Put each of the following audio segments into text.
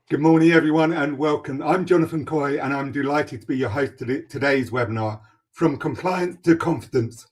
Good morning, everyone, and welcome. I'm Jonathan Coy, and I'm delighted to be your host to today's webinar, From Compliance to Confidence,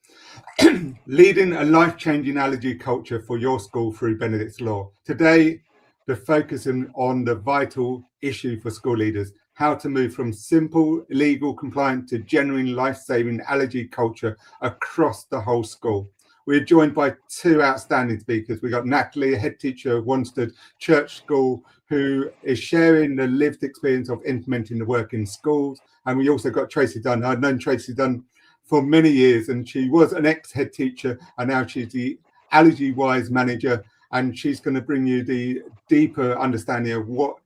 Leading a Life-Changing Allergy Culture for Your School through Benedict's Law. Today, we're focusing on the vital issue for school leaders, how to move from simple, legal compliance to genuine life-saving allergy culture across the whole school. We're joined by two outstanding speakers. We've got Natalie, a head teacher of Wanstead Church School, who is sharing the lived experience of implementing the work in schools. And we also got Tracey Dunn. I've known Tracey Dunn for many years, and she was an ex-head teacher, and now she's the AllergyWise Manager, and she's going to bring you the deeper understanding of what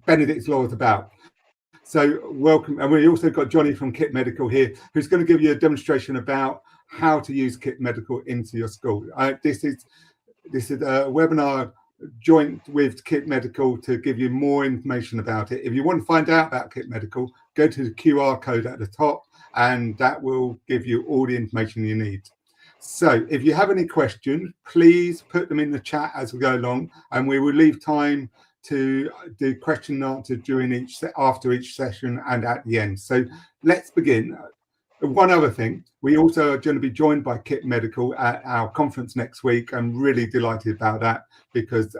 Benedict's Law is about. So welcome. And we also got Johnny from Kitt Medical here, who's going to give you a demonstration about how to use Kitt Medical into your school. This is a webinar joint with Kitt Medical to give you more information about it. If you want to find out about Kitt Medical, go to the QR code at the top, and that will give you all the information you need. So if you have any questions, please put them in the chat as we go along, and we will leave time to do question and answer during after each session and at the end. So let's begin. One other thing, we also are going to be joined by Kitt Medical at our conference next week. I'm really delighted about that, because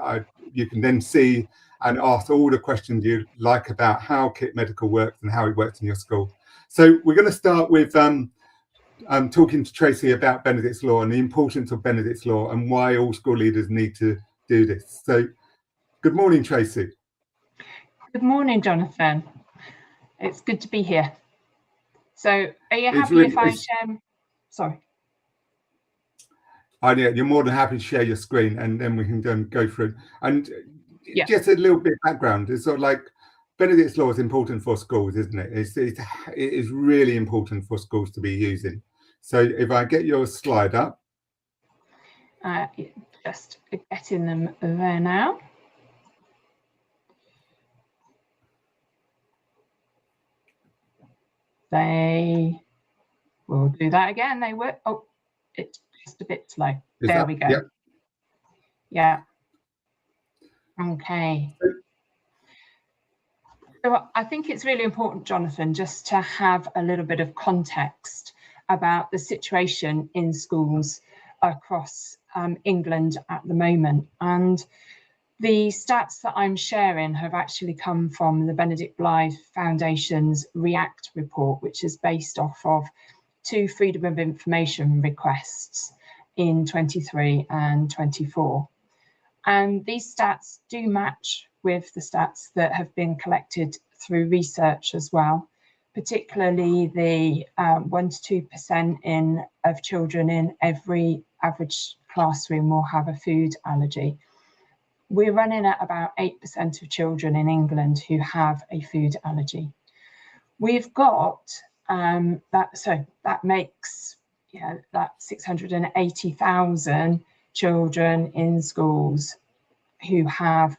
you can then see and ask all the questions you like about how Kitt Medical works and how it works in your school. So we're going to start with talking to Tracey about Benedict's Law and the importance of Benedict's Law and why all school leaders need to do this. So good morning, Tracey. Good morning, Jonathan. It's good to be here. So are you happy if I share? Sorry. Yeah, you're more than happy to share your screen, and then we can go through. And just a little bit of background. It's sort of like Benedict's Law is important for schools, isn't it? It is really important for schools to be using. So if I get your slide up. Just getting them there now. They will do that again. They work. Oh, it's just a bit slow. There we go. Yep. Yeah. Okay. So I think it's really important, Jonathan, just to have a little bit of context about the situation in schools across England at the moment. And the stats that I'm sharing have actually come from the Benedict Blythe Foundation's REACT report, which is based off of 2 Freedom of Information requests in 23 and 24. And these stats do match with the stats that have been collected through research as well, particularly the 1 to 2% of children in every average classroom will have a food allergy. We're running at about 8% of children in England who have a food allergy. We've got that makes that 680,000 children in schools who have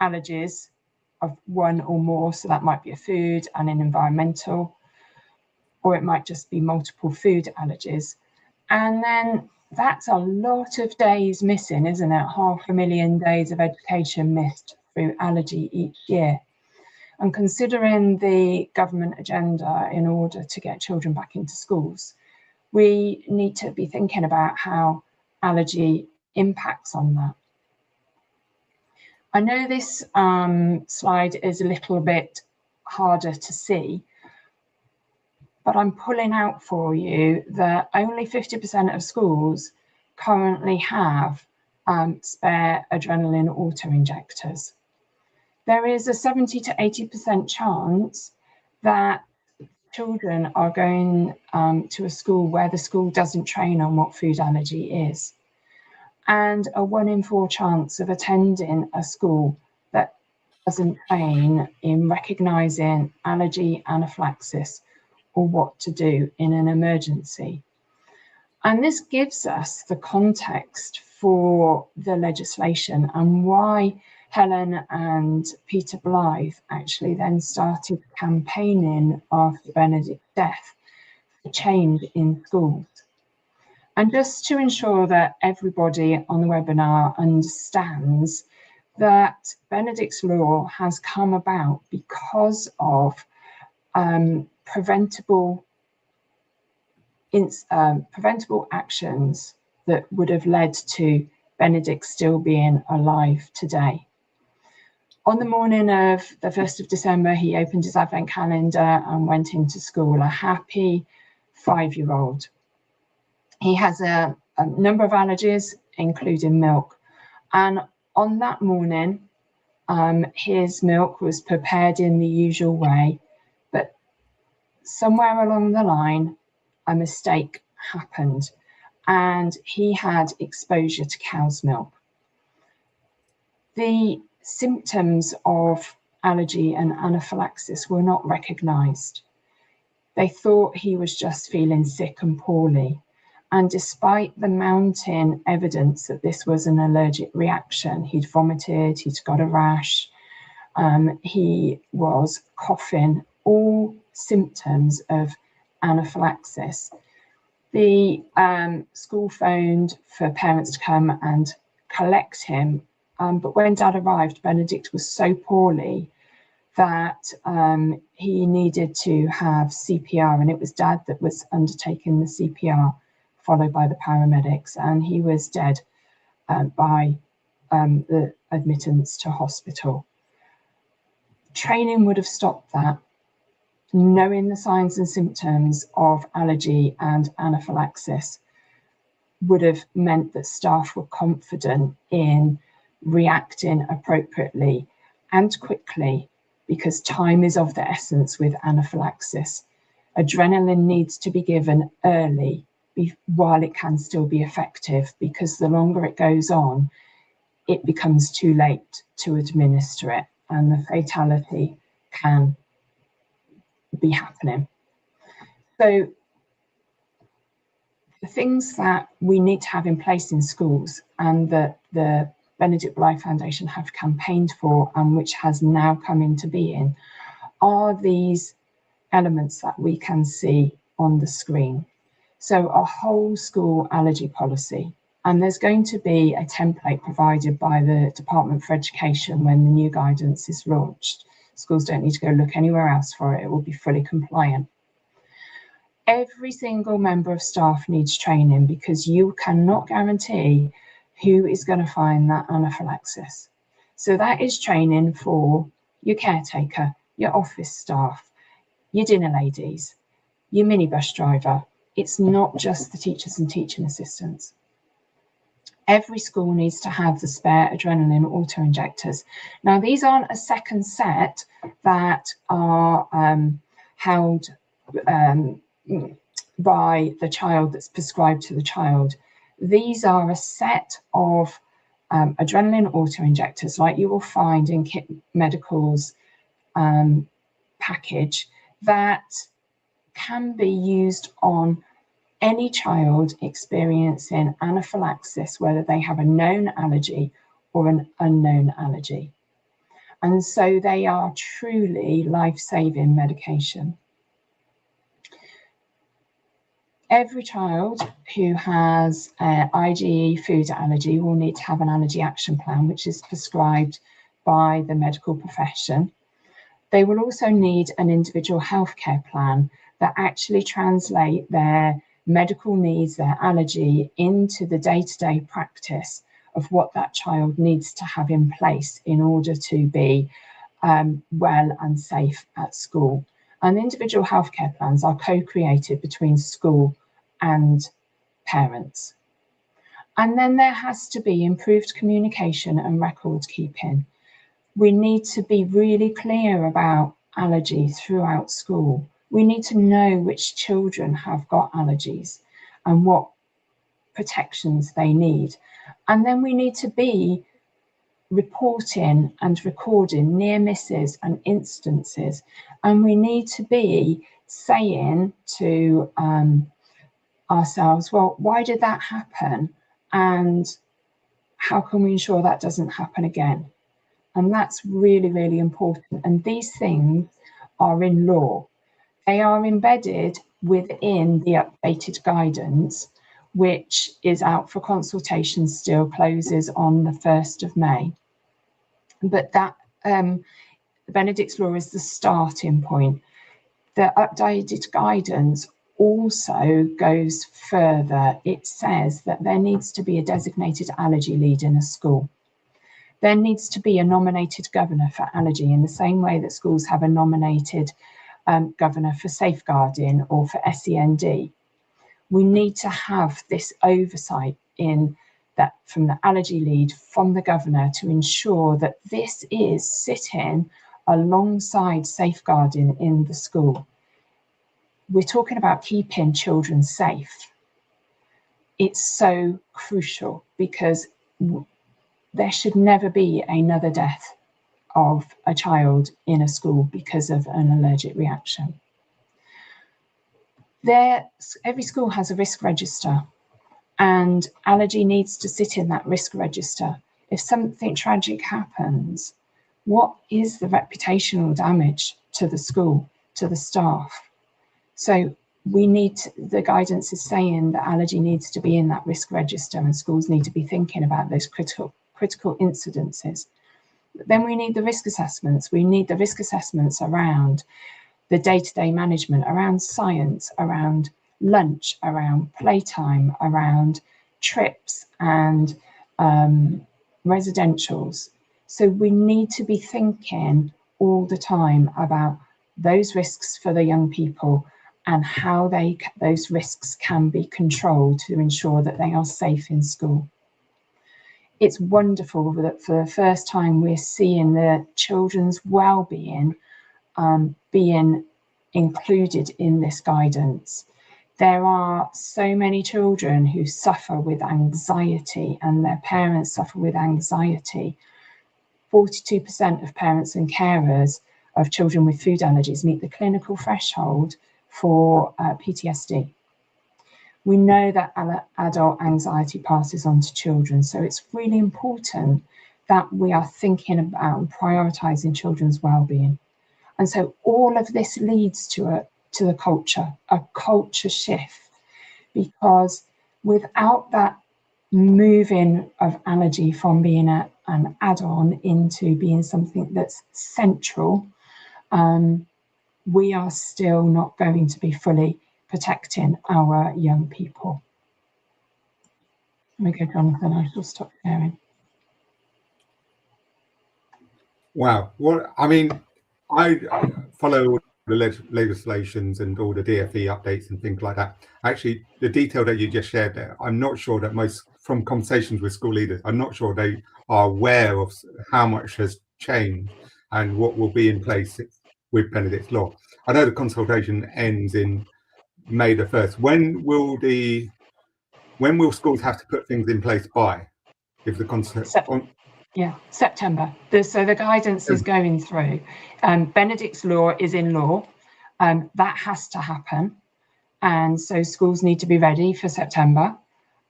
allergies of one or more. So that might be a food and an environmental, or it might just be multiple food allergies. And then that's a lot of days missing, isn't it? 500,000 days of education missed through allergy each year. And considering the government agenda in order to get children back into schools, we need to be thinking about how allergy impacts on that. I know this slide is a little bit harder to see, but I'm pulling out for you that only 50% of schools currently have spare adrenaline auto-injectors. There is a 70 to 80% chance that children are going to a school where the school doesn't train on what food allergy is, and a 1 in 4 chance of attending a school that doesn't train in recognising allergy, anaphylaxis, or what to do in an emergency. And this gives us the context for the legislation and why Helen and Peter Blythe actually then started campaigning after Benedict's death for change in schools. And just to ensure that everybody on the webinar understands that Benedict's law has come about because of preventable actions that would have led to Benedict still being alive today. On the morning of the 1st of December, he opened his advent calendar and went into school, a happy 5-year-old. He has a number of allergies, including milk. And on that morning, his milk was prepared in the usual way, but somewhere along the line, a mistake happened and he had exposure to cow's milk. The symptoms of allergy and anaphylaxis were not recognised. They thought he was just feeling sick and poorly. And despite the mounting evidence that this was an allergic reaction, he'd vomited, he'd got a rash, he was coughing, all symptoms of anaphylaxis. The school phoned for parents to come and collect him, but when Dad arrived, Benedict was so poorly that he needed to have CPR, and it was Dad that was undertaking the CPR, followed by the paramedics, and he was dead by the admittance to hospital. Training would have stopped that. Knowing the signs and symptoms of allergy and anaphylaxis would have meant that staff were confident in reacting appropriately and quickly, because time is of the essence with anaphylaxis. Adrenaline needs to be given early while it can still be effective, because the longer it goes on, it becomes too late to administer it and the fatality can be happening. So the things that we need to have in place in schools, and that the Benedict Blythe Foundation have campaigned for, and which has now come into being, are these elements that we can see on the screen. So a whole school allergy policy, and there's going to be a template provided by the Department for Education when the new guidance is launched. Schools don't need to go look anywhere else for it. It will be fully compliant. Every single member of staff needs training, because you cannot guarantee who is going to find that anaphylaxis. So that is training for your caretaker, your office staff, your dinner ladies, your minibus driver. It's not just the teachers and teaching assistants. Every school needs to have the spare adrenaline auto-injectors. Now, these aren't a second set that are held by the child, that's prescribed to the child. These are a set of adrenaline auto-injectors, like you will find in Kitt Medical's package, that can be used on any child experiencing anaphylaxis, whether they have a known allergy or an unknown allergy. And so they are truly life-saving medication. Every child who has an IgE food allergy will need to have an allergy action plan, which is prescribed by the medical profession. They will also need an individual healthcare plan that actually translate their medical needs, their allergy, into the day-to-day practice of what that child needs to have in place in order to be well and safe at school. And individual healthcare plans are co-created between school and parents. And then there has to be improved communication and record keeping. We need to be really clear about allergy throughout school. We need to know which children have got allergies and what protections they need. And then we need to be reporting and recording near misses and instances. And we need to be saying to ourselves, well, why did that happen? And how can we ensure that doesn't happen again? And that's really, really important. And these things are in law. They are embedded within the updated guidance, which is out for consultation still, closes on the 1st of May. But that Benedict's law is the starting point. The updated guidance also goes further. It says that there needs to be a designated allergy lead in a school. There needs to be a nominated governor for allergy, in the same way that schools have a nominated governor for safeguarding or for SEND. We need to have this oversight in that from the allergy lead, from the governor, to ensure that this is sitting alongside safeguarding in the school. We're talking about keeping children safe. It's so crucial because there should never be another death of a child in a school because of an allergic reaction. Every school has a risk register, and allergy needs to sit in that risk register. If something tragic happens, what is the reputational damage to the school, to the staff? So the guidance is saying that allergy needs to be in that risk register, and schools need to be thinking about those critical incidences. But then we need the risk assessments. We need the risk assessments around the day-to-day management, around science, around lunch, around playtime, around trips and residentials. So we need to be thinking all the time about those risks for the young people and how those risks can be controlled to ensure that they are safe in school. It's wonderful that for the first time we're seeing the children's well-being being included in this guidance. There are so many children who suffer with anxiety, and their parents suffer with anxiety. 42% of parents and carers of children with food allergies meet the clinical threshold for PTSD. We know that adult anxiety passes on to children, so it's really important that we are thinking about and prioritising children's well-being. And so all of this leads to the culture, a culture shift, because without that moving of allergy from being an add-on into being something that's central, we are still not going to be fully protecting our young people. Okay, Jonathan, I shall stop sharing. Wow. Well, I mean, I follow the legislations and all the DFE updates and things like that. Actually, the detail that you just shared there, I'm not sure that most, from conversations with school leaders, I'm not sure they are aware of how much has changed and what will be in place with Benedict's law. I know the consultation ends in May the 1st. When will schools have to put things in place by? If the September. So the guidance is going through. Benedict's law is in law. That has to happen. And so schools need to be ready for September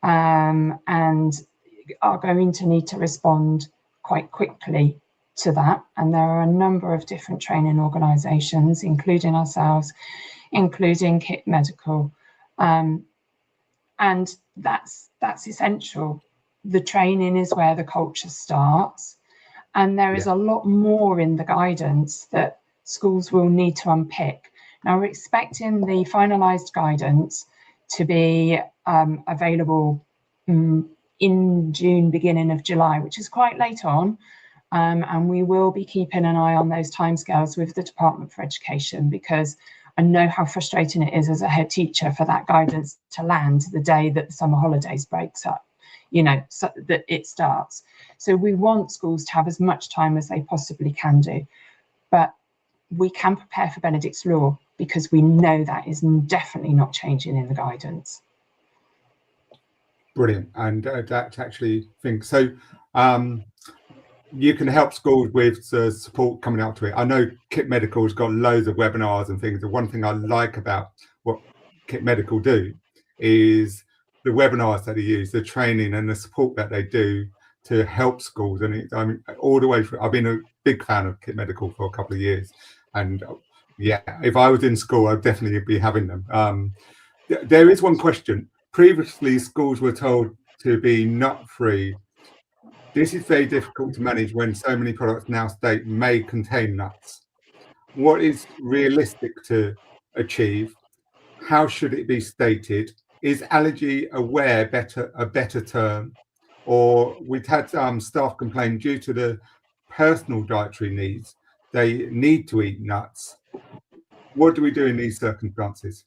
and are going to need to respond quite quickly to that. And there are a number of different training organisations, including ourselves, including Kitt Medical. And that's essential. The training is where the culture starts, and there is a lot more in the guidance that schools will need to unpick. Now, we're expecting the finalised guidance to be available in June, beginning of July, which is quite late on, and we will be keeping an eye on those timescales with the Department for Education, because I know how frustrating it is as a head teacher for that guidance to land the day that the summer holidays breaks up, so that it starts. So we want schools to have as much time as they possibly can do, but we can prepare for Benedict's law because we know that is definitely not changing in the guidance. Brilliant. And that's actually think so. You can help schools with the support coming out to it. I know Kitt Medical has got loads of webinars and things. The one thing I like about what Kitt Medical do is the webinars that they use, the training and the support that they do to help schools. And I mean, all the way through, I've been a big fan of Kitt Medical for a couple of years. And yeah, if I was in school, I'd definitely be having them. There is one question. Previously, schools were told to be nut-free This is very difficult to manage when so many products now state may contain nuts. What is realistic to achieve? How should it be stated? Is allergy aware a better term? Or we've had staff complain due to the personal dietary needs, they need to eat nuts. What do we do in these circumstances?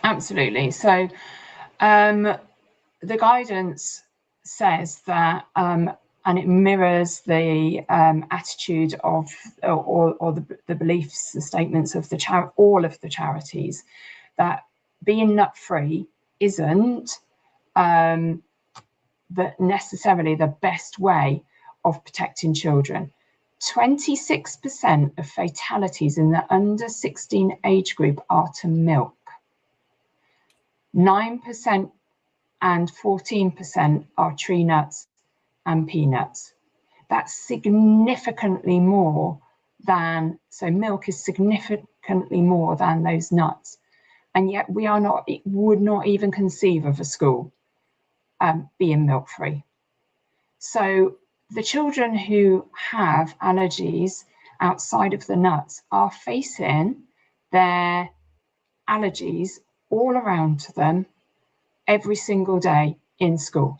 Absolutely. So the guidance says that, and it mirrors the attitude of or the beliefs, the statements of all of the charities, that being nut free isn't necessarily the best way of protecting children. 26% of fatalities in the under 16 age group are to milk. 9% and 14% are tree nuts and peanuts. That's significantly more than, so milk is significantly more than those nuts. And yet would not even conceive of a school being milk free. So the children who have allergies outside of the nuts are facing their allergies all around them every single day in school.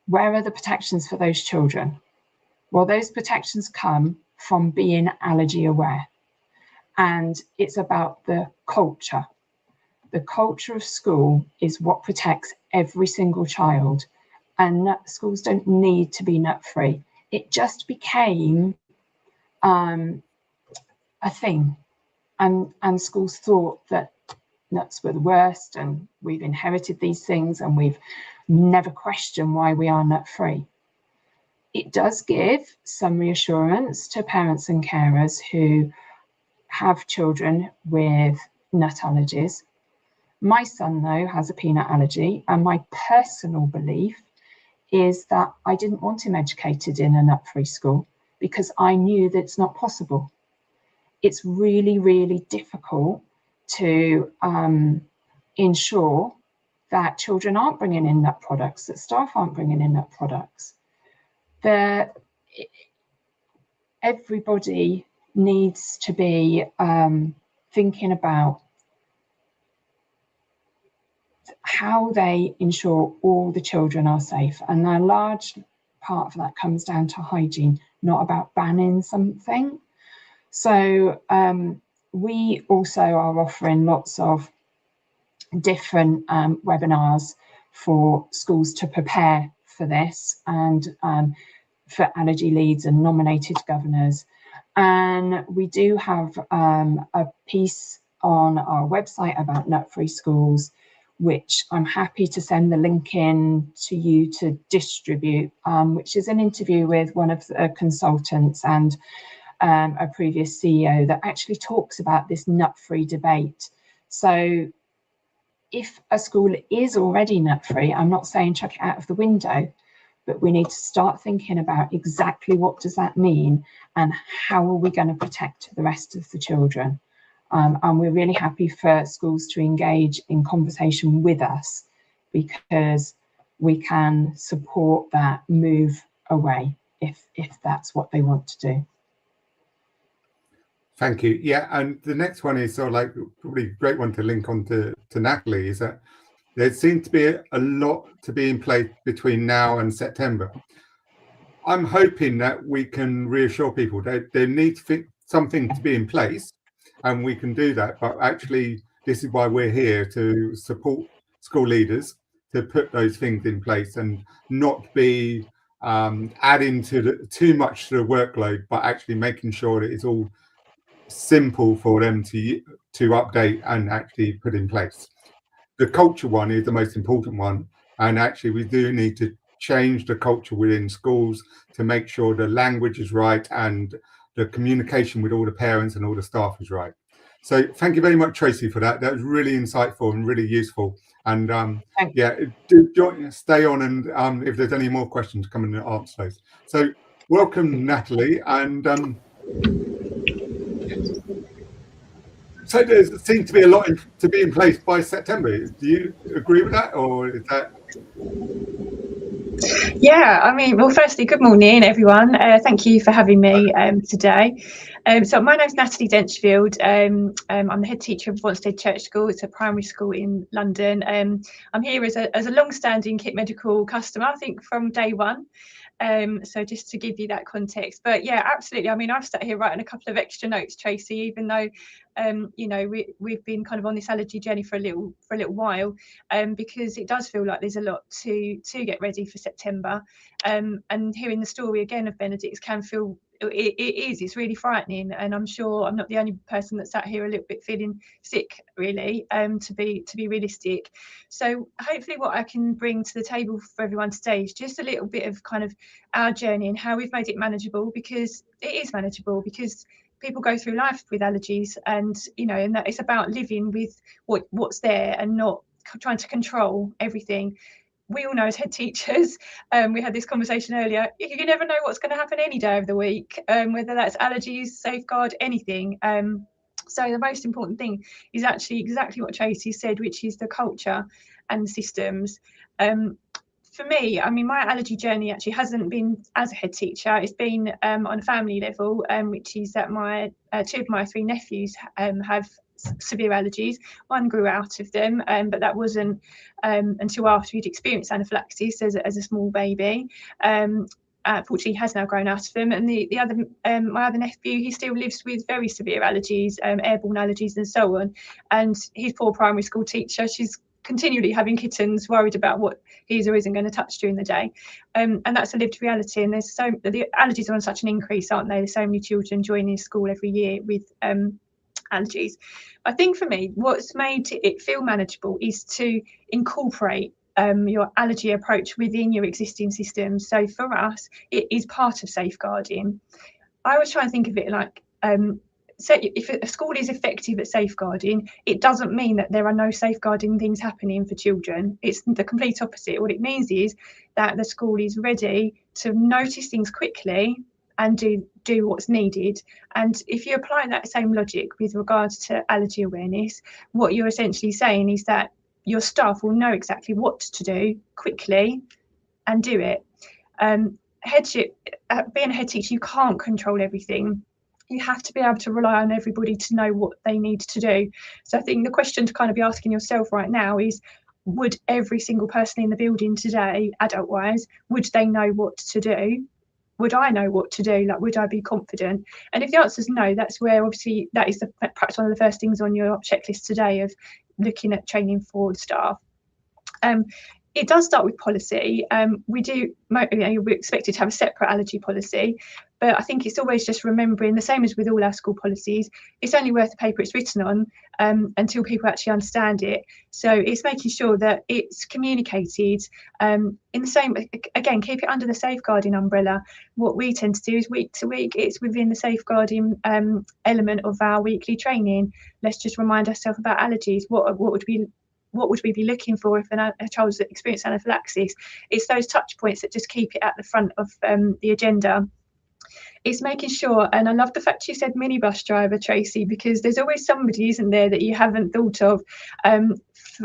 Where are the protections for those children? Well, those protections come from being allergy aware. And it's about the culture. The culture of school is what protects every single child. And schools don't need to be nut free. It just became a thing. And schools thought that nuts were the worst, and we've inherited these things, and we've never questioned why we are nut free. It does give some reassurance to parents and carers who have children with nut allergies. My son, though, has a peanut allergy, and my personal belief is that I didn't want him educated in a nut-free school because I knew that it's not possible. It's really, really difficult to ensure that children aren't bringing in nut products, that staff aren't bringing in nut products. Everybody needs to be thinking about how they ensure all the children are safe. And a large part of that comes down to hygiene, not about banning something. So we also are offering lots of different webinars for schools to prepare for this, and for allergy leads and nominated governors. And we do have a piece on our website about nut-free schools, which I'm happy to send the link in to you to distribute, which is an interview with one of the consultants and a previous CEO that actually talks about this nut-free debate. So if a school is already nut-free, I'm not saying chuck it out of the window, but we need to start thinking about exactly what does that mean and how are we going to protect the rest of the children. And we're really happy for schools to engage in conversation with us, because we can support that move away if that's what they want to do. Thank you. Yeah, and the next one is sort of like probably a great one to link on to Natalie, is that there seems to be a lot to be in place between now and September. I'm hoping that we can reassure people that there needs something to be in place, and we can do that. But actually, this is why we're here, to support school leaders to put those things in place and not be adding too much to the workload, but actually making sure that it's all simple for them to update and actually put in place. The culture one is the most important one, and actually we do need to change the culture within schools to make sure the language is right and the communication with all the parents and all the staff is right. So thank you very much, Tracey, for that. That was really insightful and really useful. And yeah, do stay on, and if there's any more questions, come and answer those. So welcome, Natalie. And so there seems to be a lot to be in place by September. Do you agree with that, or is that? Yeah, I mean, well, firstly, good morning, everyone. Thank you for having me today. So my name's Natalie Denchfield. I'm the head teacher of Wanstead Church School. It's a primary school in London. I'm here as a long-standing Kitt Medical customer, I think from day one. So just to give you that context, but yeah, absolutely. I mean, I've sat here writing a couple of extra notes, Tracey, even though you know, we've been kind of on this allergy journey for a little while, because it does feel like there's a lot to get ready for September, and hearing the story again of Benedict can feel it's really frightening, and I'm sure I'm not the only person that sat here a little bit feeling sick, really, to be realistic. So hopefully what I can bring to the table for everyone today is just a little bit of kind of our journey and how we've made it manageable, because it is manageable, because people go through life with allergies, and you know, and that it's about living with what's there and not trying to control everything. We all know as head teachers, we had this conversation earlier, you never know what's going to happen any day of the week, whether that's allergies, safeguard, anything. So the most important thing is actually exactly what Tracey said, which is the culture and the systems. For me, I mean, my allergy journey actually hasn't been as a head teacher. It's been on a family level, which is that my two of my three nephews have severe allergies. One grew out of them, but that wasn't until after he'd experienced anaphylaxis as a small baby. Fortunately, he has now grown out of them. And the other, my other nephew, he still lives with very severe allergies, airborne allergies, and so on. And his poor primary school teacher, she's continually having kittens, worried about what he is or isn't going to touch during the day, and that's a lived reality. And there's the allergies are on such an increase, aren't they? There's so many children joining school every year with allergies. I think for me, what's made it feel manageable is to incorporate your allergy approach within your existing systems. So for us, it is part of safeguarding. I was trying to think of it like, so if a school is effective at safeguarding, it doesn't mean that there are no safeguarding things happening for children. It's the complete opposite. What it means is that the school is ready to notice things quickly and do what's needed. And if you apply that same logic with regards to allergy awareness, what you're essentially saying is that your staff will know exactly what to do quickly and do it. Headship, being a head teacher, you can't control everything. You have to be able to rely on everybody to know what they need to do. So I think the question to kind of be asking yourself right now is, would every single person in the building today, adult-wise, would they know what to do? Would I know what to do? Like, would I be confident? And if the answer is no, that's where obviously that is perhaps one of the first things on your checklist today of looking at training for staff. It does start with policy. We're expected to have a separate allergy policy, but I think it's always just remembering, the same as with all our school policies, it's only worth the paper it's written on until people actually understand it. So it's making sure that it's communicated in the same, again, keep it under the safeguarding umbrella. What we tend to do is week to week, it's within the safeguarding element of our weekly training. Let's just remind ourselves about allergies. What would we be looking for if a child's experienced anaphylaxis? It's those touch points that just keep it at the front of the agenda. It's making sure, and I love the fact you said minibus driver, Tracey, because there's always somebody, isn't there, that you haven't thought of.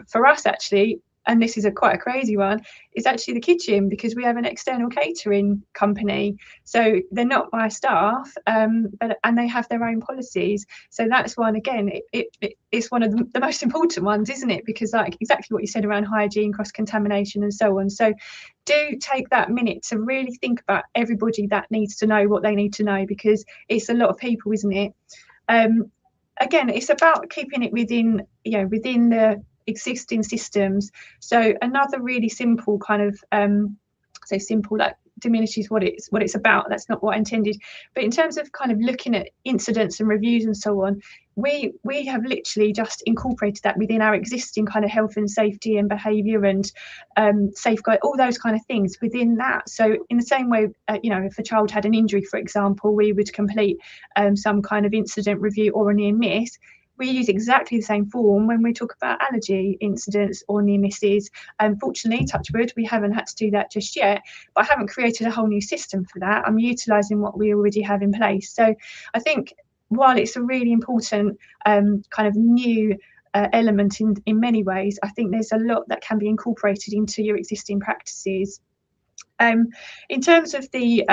For us, actually, and this is quite a crazy one, is actually the kitchen, because we have an external catering company. So they're not my staff, and they have their own policies. So that's one, again, it's one of the most important ones, isn't it? Because like exactly what you said around hygiene, cross-contamination and so on. So do take that minute to really think about everybody that needs to know what they need to know, because it's a lot of people, isn't it? Again, it's about keeping it within the existing systems. So another really simple kind of so simple, like diminishes what it's about. That's not what I intended. But in terms of kind of looking at incidents and reviews and so on, we have literally just incorporated that within our existing kind of health and safety and behaviour and safeguard, all those kind of things within that. So in the same way, if a child had an injury, for example, we would complete some kind of incident review or a near miss. We use exactly the same form when we talk about allergy incidents or near misses. Unfortunately, touch wood, we haven't had to do that just yet, but I haven't created a whole new system for that. I'm utilising what we already have in place. So I think while it's a really important kind of new element in many ways, I think there's a lot that can be incorporated into your existing practices. In terms of the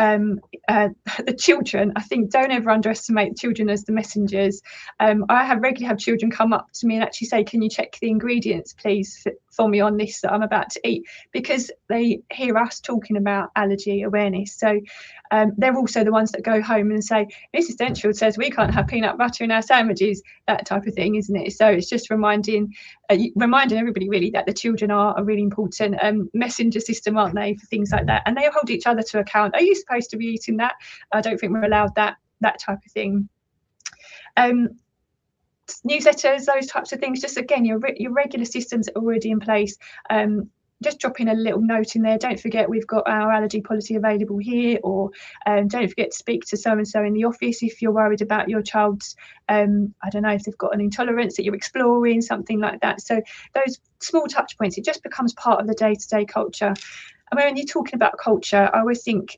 children, I think don't ever underestimate children as the messengers. I regularly have children come up to me and actually say, can you check the ingredients please for me on this that I'm about to eat, because they hear us talking about allergy awareness. So they're also the ones that go home and say, Mrs. Denchfield says we can't have peanut butter in our sandwiches, that type of thing, isn't it? So it's just reminding everybody really that the children are a really important messenger system, aren't they, for things like that, and they hold each other to account. Are you supposed to be eating that? I don't think we're allowed that type of thing. Newsletters, those types of things, just again your regular systems are already in place. Just dropping a little note in there, don't forget we've got our allergy policy available here, or don't forget to speak to so and so in the office if you're worried about your child's I don't know, if they've got an intolerance that you're exploring, something like that. So those small touch points, it just becomes part of the day-to-day culture. I mean, when you're talking about culture, I always think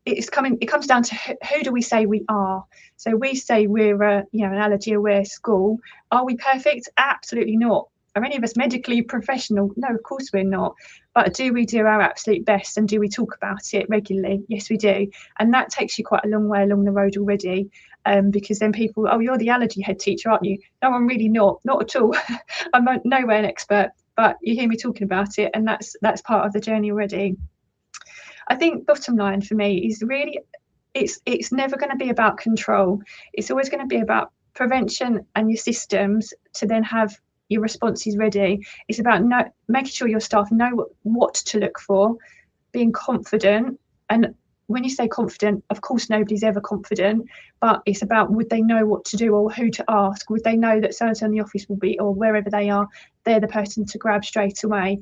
it comes down to who do we say we are. So we say we're an allergy aware school. Are we perfect? Absolutely not. Are any of us medically professional? No, of course we're not. But do we do our absolute best, and do we talk about it regularly? Yes, we do. And that takes you quite a long way along the road already, because then people, oh, you're the allergy head teacher, aren't you? No, I'm really not at all. I'm nowhere an expert, but you hear me talking about it, and that's part of the journey already. I think bottom line for me is really, it's never going to be about control. It's always going to be about prevention and your systems to then have your responses ready. It's about making sure your staff know what to look for, being confident. And when you say confident, of course nobody's ever confident, but it's about, would they know what to do or who to ask? Would they know that so-and-so in the office will be, or wherever they are, they're the person to grab straight away?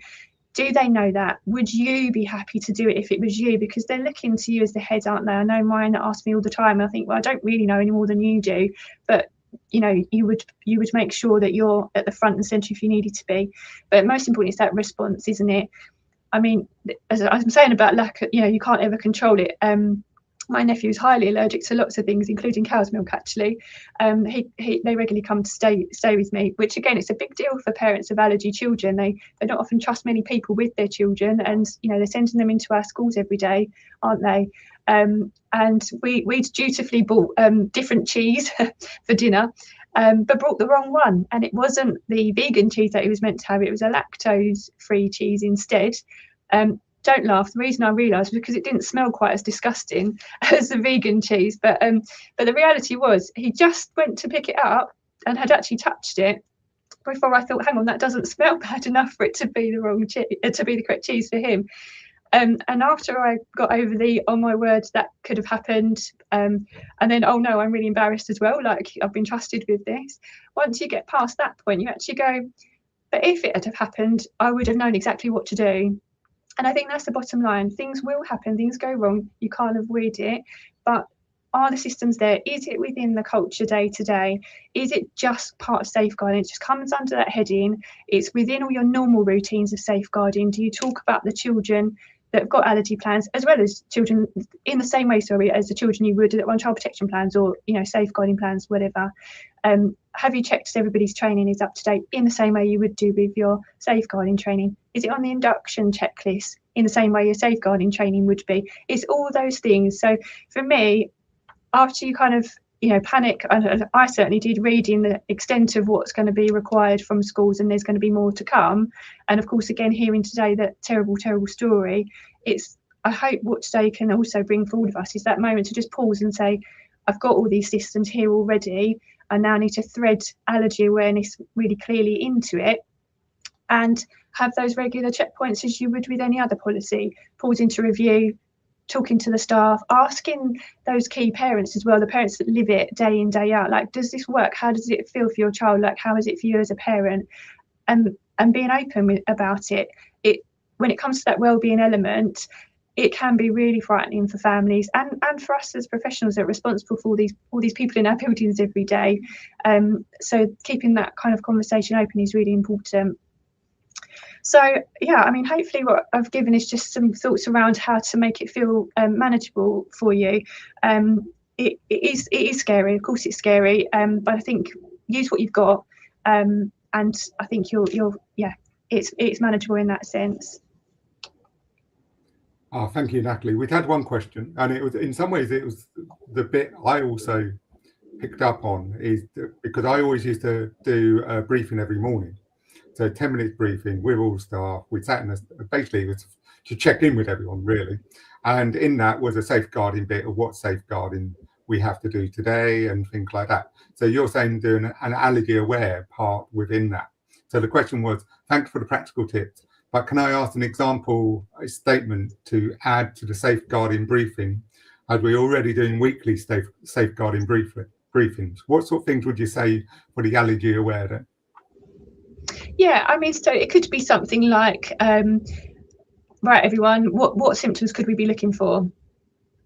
Do they know that? Would you be happy to do it if it was you? Because they're looking to you as the head, aren't they? I know mine ask me all the time, and I think, well, I don't really know any more than you do, but you would make sure that you're at the front and centre if you needed to be. But most important is that response, isn't it? I mean, as I'm saying about lack of, you can't ever control it. My nephew is highly allergic to lots of things, including cow's milk, actually. They regularly come to stay with me, which again, it's a big deal for parents of allergy children. They don't often trust many people with their children, and they're sending them into our schools every day, aren't they? And we dutifully bought different cheese for dinner, but brought the wrong one, and it wasn't the vegan cheese that he was meant to have. It was a lactose-free cheese instead. Don't laugh. The reason I realised was because it didn't smell quite as disgusting as the vegan cheese. But the reality was he just went to pick it up and had actually touched it before I thought, hang on, that doesn't smell bad enough for it to be the wrong cheese, to be the correct cheese for him. And after I got over the, oh my word, that could have happened, and then, oh no, I'm really embarrassed as well, like I've been trusted with this. Once you get past that point, you actually go, but if it had have happened, I would have known exactly what to do. And I think that's the bottom line. Things will happen, things go wrong, you can't avoid it, but are the systems there? Is it within the culture day to day? Is it just part of safeguarding? It just comes under that heading. It's within all your normal routines of safeguarding. Do you talk about the children that have got allergy plans, as well as children in the same way, as the children you would that run child protection plans or safeguarding plans, whatever? Have you checked if everybody's training is up to date in the same way you would do with your safeguarding training? Is it on the induction checklist in the same way your safeguarding training would be? It's all those things. So for me, after you kind of panic, and I certainly did, reading the extent of what's going to be required from schools, and there's going to be more to come, and of course again hearing today that terrible story, I hope what today can also bring for all of us is that moment to just pause and say, I've got all these systems here already, I now need to thread allergy awareness really clearly into it, and have those regular checkpoints as you would with any other policy. Pausing to review, talking to the staff, asking those key parents as well, the parents that live it day in, day out, like, does this work? How does it feel for your child? Like, how is it for you as a parent? And being open about it. When it comes to that wellbeing element, it can be really frightening for families and for us as professionals that are responsible for all these people in our buildings every day. So keeping that kind of conversation open is really important. So yeah, I mean, hopefully what I've given is just some thoughts around how to make it feel manageable for you. It is scary, of course it's scary, but I think use what you've got, and I think it's manageable in that sense. Oh, thank you, Natalie. We'd had one question, and it was, in some ways, it was the bit I also picked up on, is because I always used to do a briefing every morning. So 10 minutes briefing with all staff. We sat in basically it was to check in with everyone, really. And in that was a safeguarding bit of what safeguarding we have to do today and things like that. So you're saying doing an allergy aware part within that. So the question was, thanks for the practical tips, but can I ask an example statement to add to the safeguarding briefing, as we're already doing weekly safeguarding briefings? What sort of things would you say for the allergy aware then? Yeah, I mean, so it could be something like, right, everyone, what symptoms could we be looking for?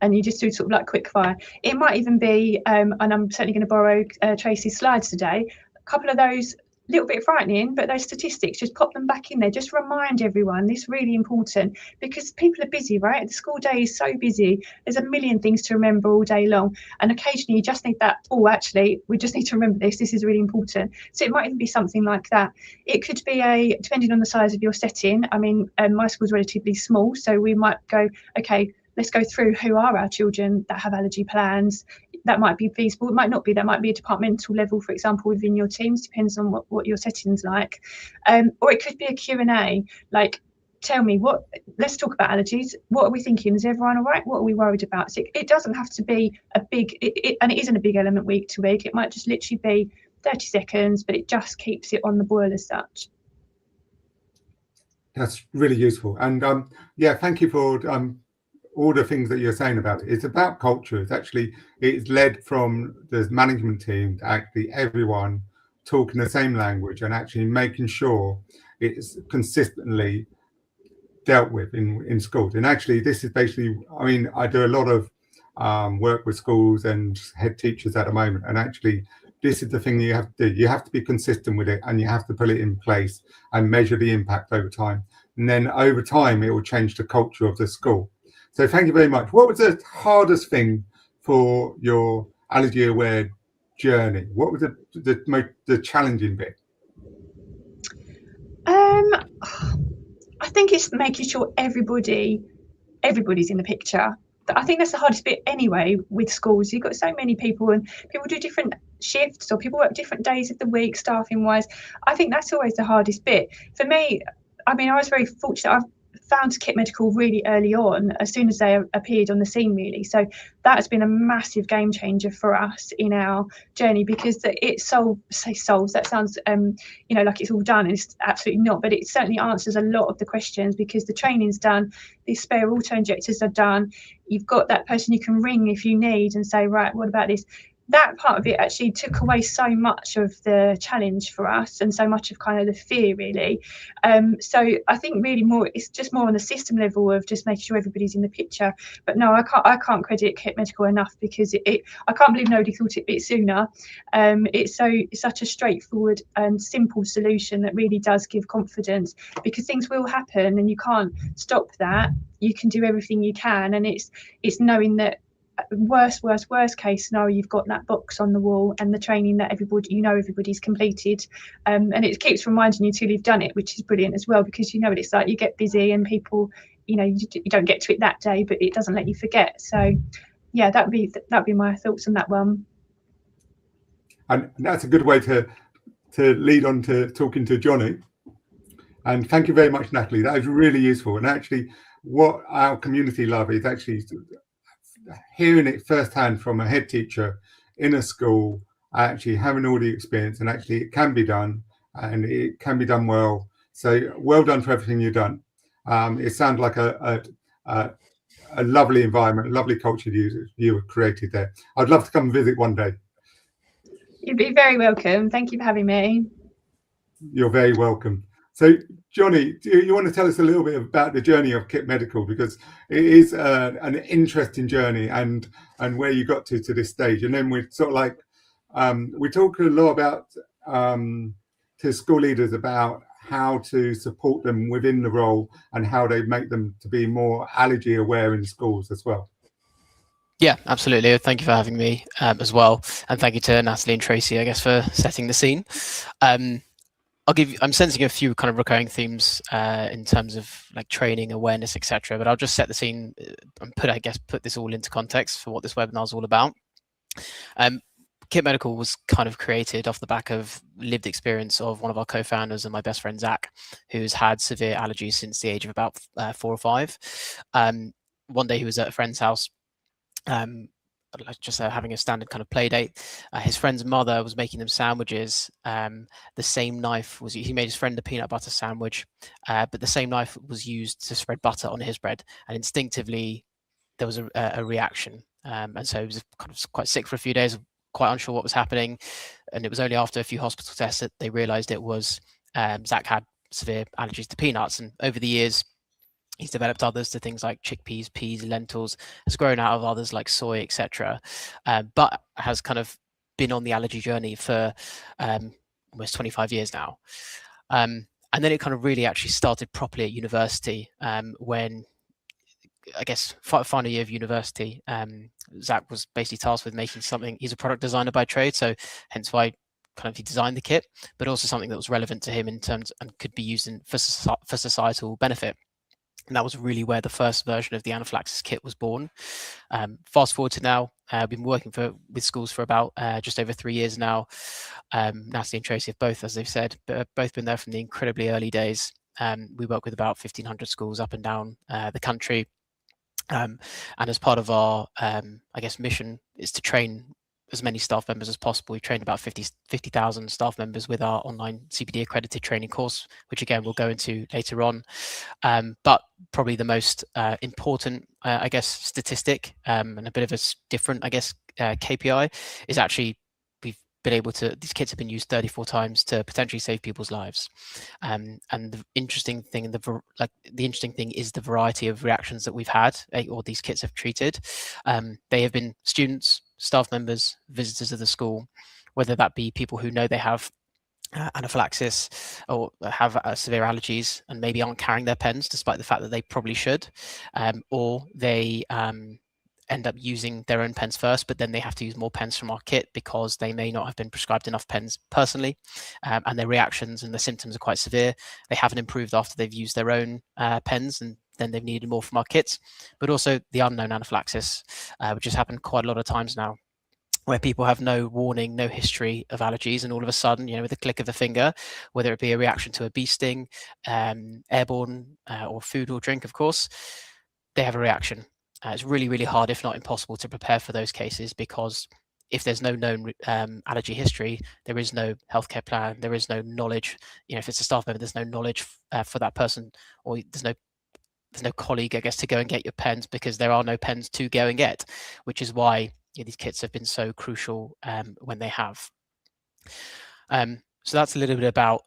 And you just do sort of like quick fire. It might even be, and I'm certainly going to borrow Tracey's slides today, a couple of those, a little bit frightening, but those statistics, just pop them back in there. Just remind everyone, this is really important, because people are busy, right? The school day is so busy. There's a million things to remember all day long. And occasionally you just need that, oh, actually, we just need to remember this. This is really important. So it might even be something like that. It could be depending on the size of your setting. I mean, my school's relatively small, so we might go, okay, let's go through who are our children that have allergy plans. That might be feasible, it might not be. That might be a departmental level, for example, within your teams, depends on what your setting's like. Or it could be a Q&A, like, tell me, let's talk about allergies. What are we thinking? Is everyone all right? What are we worried about? So it doesn't have to be a big, and it isn't a big element week to week. It might just literally be 30 seconds, but it just keeps it on the boil as such. That's really useful. And yeah, thank you for all the things that you're saying about it. It's about culture. It's led from the management team to actually everyone talking the same language and actually making sure it's consistently dealt with in schools. And actually this is basically, I mean, I do a lot of work with schools and head teachers at the moment, and actually this is the thing you have to do. You have to be consistent with it, and you have to put it in place and measure the impact over time. And then over time it will change the culture of the school. So thank you very much. What was the hardest thing for your allergy aware journey? What was the challenging bit? I think it's making sure everybody's in the picture. I think that's the hardest bit anyway with schools. You've got so many people, and people do different shifts, or people work different days of the week, staffing wise. I think that's always the hardest bit. For me, I mean, I was very fortunate. I've found Kitt Medical really early on, as soon as they appeared on the scene, really. So that has been a massive game changer for us in our journey, because it solves, that sounds you know, like it's all done, and it's absolutely not, but it certainly answers a lot of the questions, because the training's done, the spare auto injectors are done, you've got that person you can ring if you need and say, right, what about this? That part of it actually took away so much of the challenge for us, and so much of kind of the fear, really. So I think really it's just more on the system level of just making sure everybody's in the picture. But no, I can't credit Kitt Medical enough, because I can't believe nobody thought it sooner. It's such a straightforward and simple solution that really does give confidence, because things will happen and you can't stop that. You can do everything you can, and it's knowing that worst case scenario, you've got that box on the wall and the training that everybody's completed, and it keeps reminding you till you've done it, which is brilliant as well, because you know what it's like. You get busy and people, you know, you don't get to it that day, but it doesn't let you forget. So yeah, that'd be my thoughts on that one. And that's a good way to lead on to talking to Johnny. And thank you very much, Natalie. That was really useful. And actually what our community love is actually hearing it firsthand from a head teacher in a school, actually having all the experience, and actually it can be done, and it can be done well. So well done for everything you've done. It sounds like a lovely environment, a lovely culture you have created there. I'd love to come and visit one day. You'd be very welcome. Thank you for having me. You're very welcome. So, Johnny, do you want to tell us a little bit about the journey of Kitt Medical, because it is an interesting journey, and where you got to this stage? And then we're sort of like, we talk a lot about to school leaders about how to support them within the role, and how they make them to be more allergy aware in schools as well. Yeah, absolutely. Thank you for having me as well. And thank you to Natalie and Tracey, I guess, for setting the scene. I'm sensing a few kind of recurring themes in terms of like training, awareness, etc. But I'll just set the scene and put this all into context for what this webinar is all about. Kitt Medical was kind of created off the back of lived experience of one of our co-founders and my best friend Zach, who's had severe allergies since the age of about 4 or 5. One day he was at a friend's house, just having a standard kind of play date. His friend's mother was making them sandwiches. The same knife was, he made his friend a peanut butter sandwich, but the same knife was used to spread butter on his bread, and instinctively there was a reaction. And so he was kind of quite sick for a few days, quite unsure what was happening. And it was only after a few hospital tests that they realized it was Zach had severe allergies to peanuts. And over the years, he's developed others to things like chickpeas, peas, lentils, has grown out of others like soy, etc. But has kind of been on the allergy journey for almost 25 years now. And then it kind of really actually started properly at university when, I guess, final year of university, Zach was basically tasked with making something. He's a product designer by trade, so hence why kind of he designed the kit, but also something that was relevant to him in terms and could be used for societal benefit. And that was really where the first version of the Anaphylaxis kit was born. Fast forward to now, we've been working with schools for about just over 3 years now. Natalie and Tracey have both, as they've said, both been there from the incredibly early days. We work with about 1,500 schools up and down the country. And as part of our, I guess, mission is to train as many staff members as possible. We've trained about 50,000 staff members with our online CPD accredited training course, which again we'll go into later on. But probably the most important, I guess, statistic and a bit of a different, I guess, KPI is actually been able to, these kits have been used 34 times to potentially save people's lives. And the interesting thing, is the variety of reactions that we've had, or these kits have treated. They have been students, staff members, visitors of the school, whether that be people who know they have anaphylaxis or have severe allergies and maybe aren't carrying their pens despite the fact that they probably should, or they end up using their own pens first, but then they have to use more pens from our kit because they may not have been prescribed enough pens personally, and their reactions and the symptoms are quite severe. They haven't improved after they've used their own pens, and then they've needed more from our kits. But also the unknown anaphylaxis, which has happened quite a lot of times now, where people have no warning, no history of allergies, and all of a sudden, with a click of a finger, whether it be a reaction to a bee sting, airborne, or food or drink, of course, they have a reaction. It's really, really hard, if not impossible, to prepare for those cases, because if there's no known allergy history, there is no healthcare plan, there is no knowledge. If it's a staff member, there's no knowledge for that person, or there's no colleague, I guess, to go and get your pens, because there are no pens to go and get, which is why these kits have been so crucial when they have. So that's a little bit about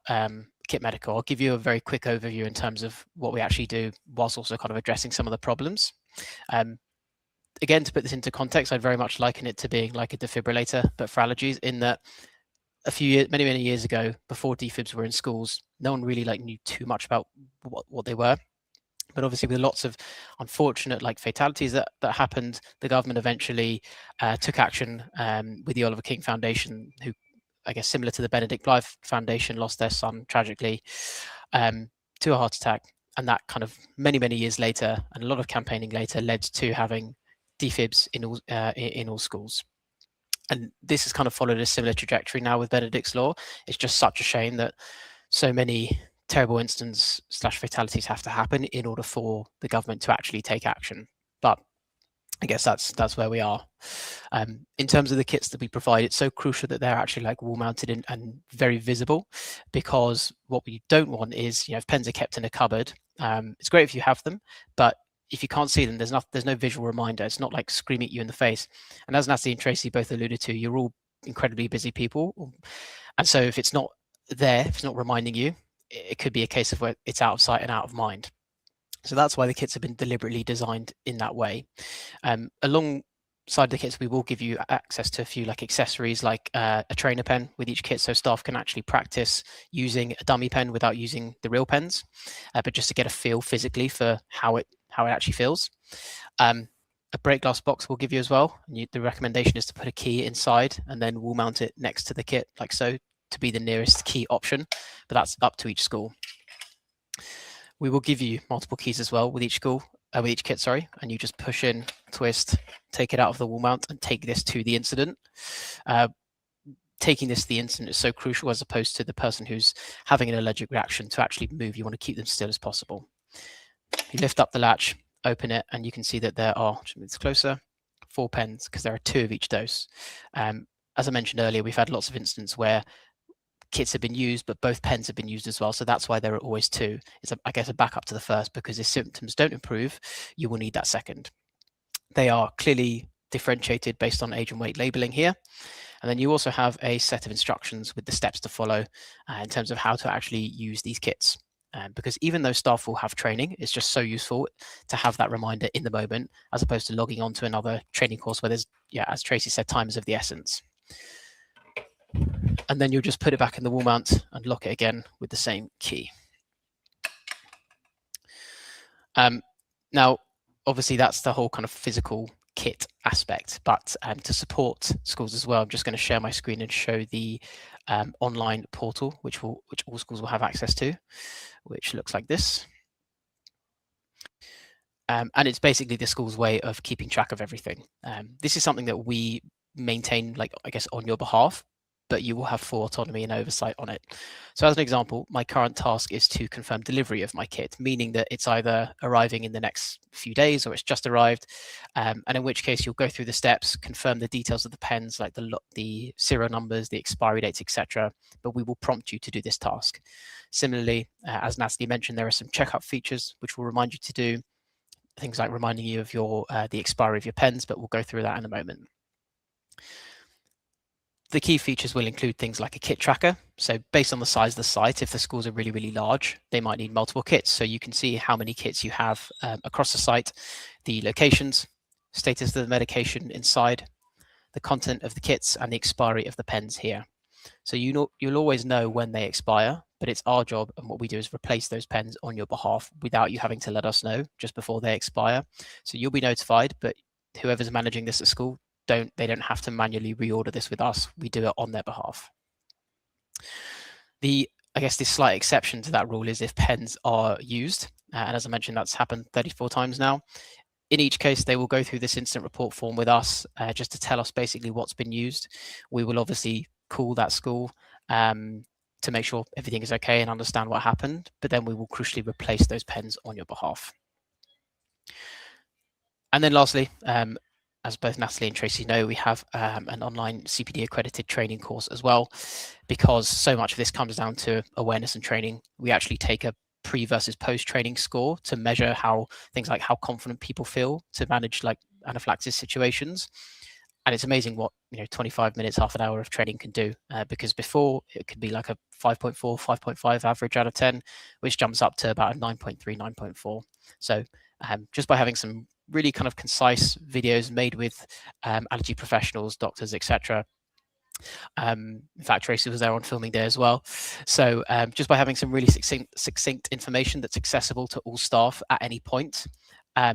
Kitt Medical. I'll give you a very quick overview in terms of what we actually do, whilst also kind of addressing some of the problems. Again, to put this into context, I'd very much liken it to being like a defibrillator, but for allergies, in that many years ago, before defibs were in schools, no one really knew too much about what they were. But obviously, with lots of unfortunate fatalities that happened, the government eventually took action with the Oliver King Foundation, who, I guess, similar to the Benedict Life Foundation, lost their son tragically to a heart attack. And that kind of many years later, and a lot of campaigning later, led to having defibs in all schools. And this has kind of followed a similar trajectory now with Benedict's law. It's just such a shame that so many terrible incidents / fatalities have to happen in order for the government to actually take action. But I guess that's where we are. In terms of the kits that we provide, it's so crucial that they're actually wall mounted and very visible, because what we don't want is, if pens are kept in a cupboard, it's great if you have them, but if you can't see them, there's no visual reminder. It's not screaming at you in the face. And as Natalie and Tracey both alluded to, you're all incredibly busy people, and so if it's not there, if it's not reminding you, it could be a case of where it's out of sight and out of mind. So that's why the kits have been deliberately designed in that way. Alongside the kits, we will give you access to a few accessories, like a trainer pen with each kit, so staff can actually practice using a dummy pen without using the real pens, but just to get a feel physically for how it actually feels. A break glass box we'll give you as well. And the recommendation is to put a key inside and then wall mount it next to the kit, like so, to be the nearest key option, but that's up to each school. We will give you multiple keys as well with each school, with each kit, sorry, and you just push in, twist, take it out of the wall mount and take this to the incident. Taking this to the incident is so crucial, as opposed to the person who's having an allergic reaction, to actually move. You want to keep them still as possible. You lift up the latch, open it, and you can see that there are, just move this closer, 4 pens, because there are 2 of each dose. As I mentioned earlier, we've had lots of incidents where kits have been used, but both pens have been used as well. So that's why there are always 2. It's, I guess, a backup to the first, because if symptoms don't improve, you will need that second. They are clearly differentiated based on age and weight labeling here. And then you also have a set of instructions with the steps to follow in terms of how to actually use these kits. Because even though staff will have training, it's just so useful to have that reminder in the moment, as opposed to logging on to another training course where there's, as Tracey said, time is of the essence. And then you'll just put it back in the wall mount and lock it again with the same key. Now, obviously, that's the whole kind of physical kit aspect, but to support schools as well, I'm just going to share my screen and show the online portal, which all schools will have access to, which looks like this. And it's basically the school's way of keeping track of everything. This is something that we maintain, like, I guess, on your behalf, but you will have full autonomy and oversight on it. So as an example, my current task is to confirm delivery of my kit, meaning that it's either arriving in the next few days or it's just arrived. And in which case you'll go through the steps, confirm the details of the pens, like the serial numbers, the expiry dates, etc. But we will prompt you to do this task. Similarly, as Natalie mentioned, there are some checkup features which will remind you to do things like reminding you of your the expiry of your pens, but we'll go through that in a moment. The key features will include things like a kit tracker. So based on the size of the site, if the schools are really, really large, they might need multiple kits. So you can see how many kits you have across the site, the locations, status of the medication inside, the content of the kits, and the expiry of the pens here. So you'll always know when they expire, but it's our job, and what we do is replace those pens on your behalf without you having to let us know just before they expire. So you'll be notified, but whoever's managing this at school, they don't have to manually reorder this with us. We do it on their behalf. I guess the slight exception to that rule is if pens are used, and as I mentioned, that's happened 34 times now. In each case, they will go through this incident report form with us just to tell us basically what's been used. We will obviously call that school to make sure everything is okay and understand what happened, but then we will crucially replace those pens on your behalf. And then lastly, as both Natalie and Tracey know, we have an online CPD accredited training course as well, because so much of this comes down to awareness and training. We actually take a pre versus post training score to measure how things like how confident people feel to manage like anaphylaxis situations. And it's amazing what 25 minutes, half an hour of training can do, because before it could be like a 5.4, 5.5 average out of 10, which jumps up to about a 9.3, 9.4. So just by having some really kind of concise videos made with allergy professionals, doctors, etc. In fact, Tracey was there on filming day as well. So just by having some really succinct information that's accessible to all staff at any point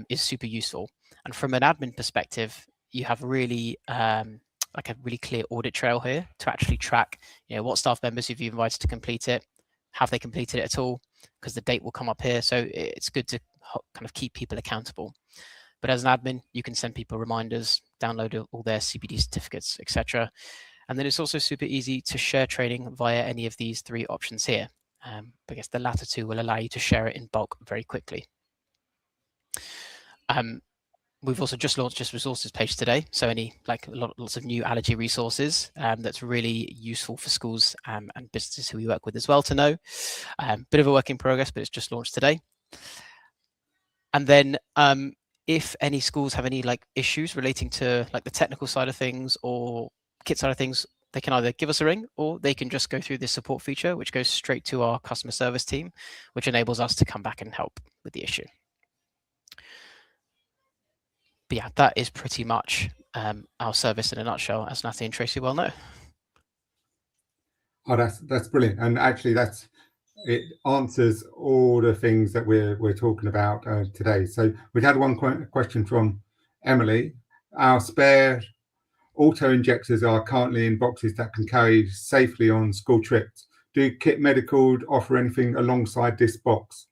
is super useful. And from an admin perspective, you have really like a really clear audit trail here to actually track, what staff members have you invited to complete it, have they completed it at all, because the date will come up here. So it's good to kind of keep people accountable. But as an admin, you can send people reminders, download all their CPD certificates, etc. And then it's also super easy to share training via any of these 3 options here. I guess the latter 2 will allow you to share it in bulk very quickly. We've also just launched this resources page today. So lots of new allergy resources that's really useful for schools and businesses who we work with as well to know. Bit of a work in progress, but it's just launched today. And then if any schools have any issues relating to the technical side of things or kit side of things, they can either give us a ring or they can just go through this support feature, which goes straight to our customer service team, which enables us to come back and help with the issue. But yeah, that is pretty much our service in a nutshell, as Natalie and Tracey well know. Oh, that's brilliant, and actually it answers all the things that we're talking about today. So we had one question from Emily. Our spare auto injectors are currently in boxes that can carry safely on school trips. Do Kitt Medical offer anything alongside this box?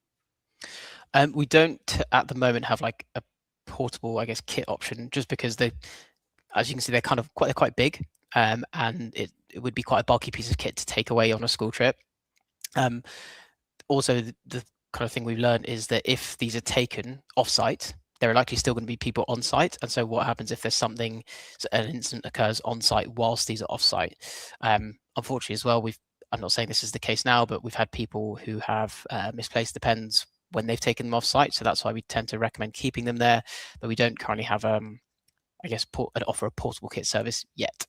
We don't at the moment have like a portable, I guess, kit option, just because they, as you can see, they're quite big, and it would be quite a bulky piece of kit to take away on a school trip. Also, the kind of thing we've learned is that if these are taken off-site, there are likely still going to be people on site. And so what happens if there's an incident occurs on site whilst these are off site? Unfortunately as well, I'm not saying this is the case now, but we've had people who have misplaced the pens when they've taken them off site. So that's why we tend to recommend keeping them there, but we don't currently have, I guess, offer a portable kit service yet.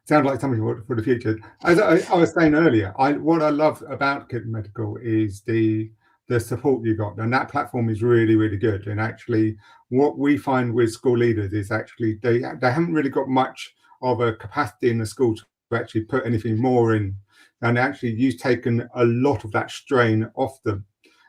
Sounds like something for the future. As I was saying earlier, what I love about Kitt Medical is the support you got, and that platform is really, really good. And actually, what we find with school leaders is actually they haven't really got much of a capacity in the school to actually put anything more in, and actually you've taken a lot of that strain off them.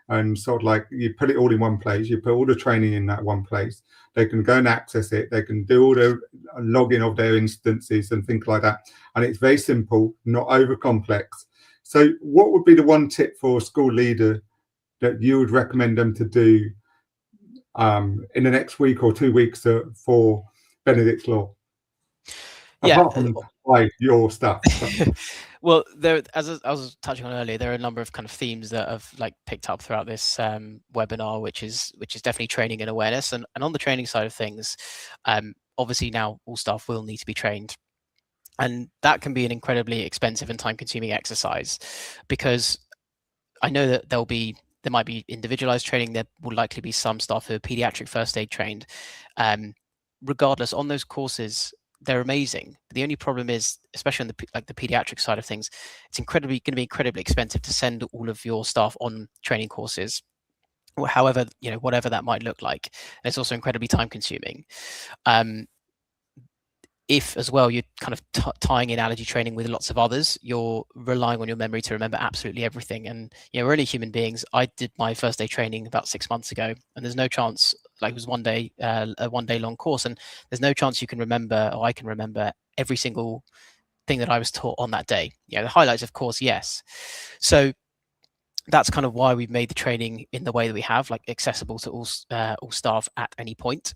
And sort of like you put it all in one place, you put all the training in that one place. They can go and access it. They can do all the logging of their instances and things like that. And it's very simple, not over complex. So what would be the one tip for a school leader that you would recommend them to do in the next week or 2 weeks for Benedict's Law? Yeah. Apart from your stuff. Well, as I was touching on earlier, there are a number of kind of themes that have like picked up throughout this webinar, which is definitely training and awareness. And on the training side of things, obviously now all staff will need to be trained, and that can be an incredibly expensive and time-consuming exercise, because I know that there might be individualized training. There will likely be some staff who are pediatric first aid trained. Regardless, on those courses, they're amazing. But the only problem is, especially on the pediatric side of things, it's going to be incredibly expensive to send all of your staff on training courses, or however, whatever that might look like. And it's also incredibly time consuming. If as well you're kind of tying in allergy training with lots of others, you're relying on your memory to remember absolutely everything. And we're only human beings. I did my first day training about 6 months ago, and there's no chance, like it was a 1 day long course, and there's no chance you can remember, or I can remember every single thing that I was taught on that day. The highlights, of course, yes. So that's kind of why we've made the training in the way that we have, like accessible to all staff at any point.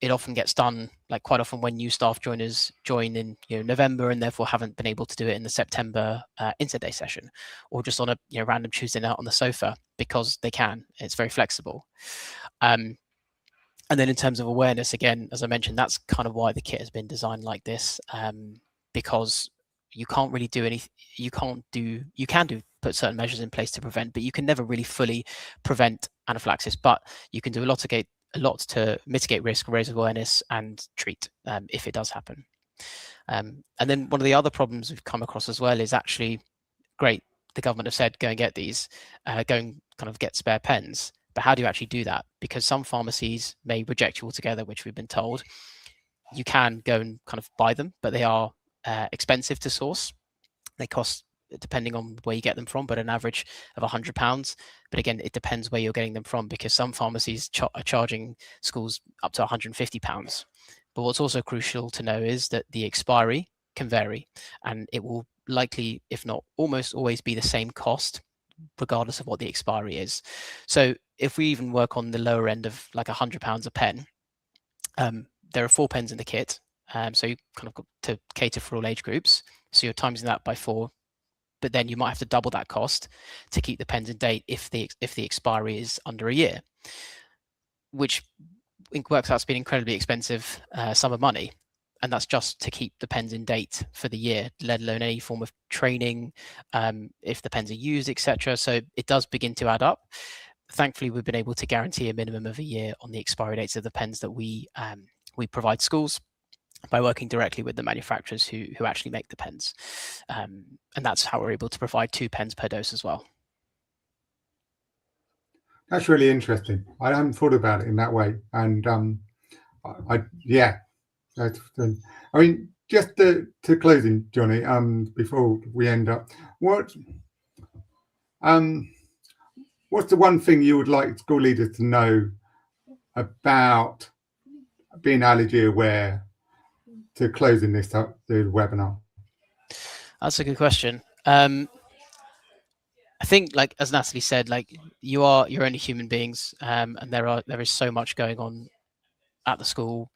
It often gets done, like quite often when new staff joiners join in November, and therefore haven't been able to do it in the September Inset Day session, or just on a random Tuesday night on the sofa, because they can. It's very flexible. And then in terms of awareness, again, as I mentioned, that's kind of why the kit has been designed like this, because you can't really do anything. You can put certain measures in place to prevent, but you can never really fully prevent anaphylaxis. But you can do a lot to mitigate risk, raise awareness, and treat if it does happen. And then one of the other problems we've come across as well is actually, great, the government have said go and get these, go and kind of get spare pens. But how do you actually do that? Because some pharmacies may reject you altogether, which we've been told. You can go and kind of buy them, but they are expensive to source. They cost, depending on where you get them from, but an average of £100. But again, it depends where you're getting them from, because some pharmacies are charging schools up to £150. But what's also crucial to know is that the expiry can vary, and it will likely, if not almost always, be the same cost regardless of what the expiry is. So if we even work on the lower end of like £100 a pen, there are 4 pens in the kit. So you kind of got to cater for all age groups. So you're timesing that by 4, but then you might have to double that cost to keep the pens in date if the expiry is under a year, which works out to be an incredibly expensive sum of money. And that's just to keep the pens in date for the year, let alone any form of training, if the pens are used, etc. So it does begin to add up. Thankfully, we've been able to guarantee a minimum of a year on the expiry dates of the pens that we provide schools, by working directly with the manufacturers who actually make the pens. And that's how we're able to provide 2 pens per dose as well. That's really interesting. I hadn't thought about it in that way. And I mean, just to closing, Johnny, before we end up, what's the one thing you would like school leaders to know about being allergy aware to closing this up, the webinar? That's a good question. I think, like as Natalie said, like you're only human beings, and there is so much going on at the school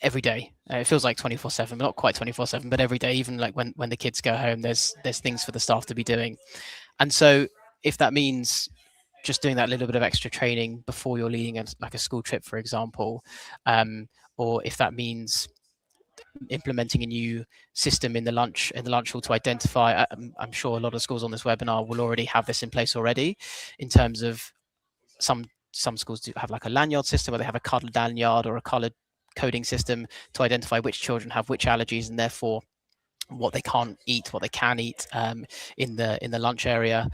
every day. It feels like 24/7, not quite 24/7, but every day. Even like when the kids go home, there's things for the staff to be doing, and so if that means just doing that little bit of extra training before you're leading like a school trip, for example, or if that means implementing a new system in the lunch hall to identify, I'm sure a lot of schools on this webinar will already have this in place already, in terms of some schools do have like a lanyard system where they have a coloured lanyard or a coloured coding system to identify which children have which allergies, and therefore what they can't eat, what they can eat in the lunch area.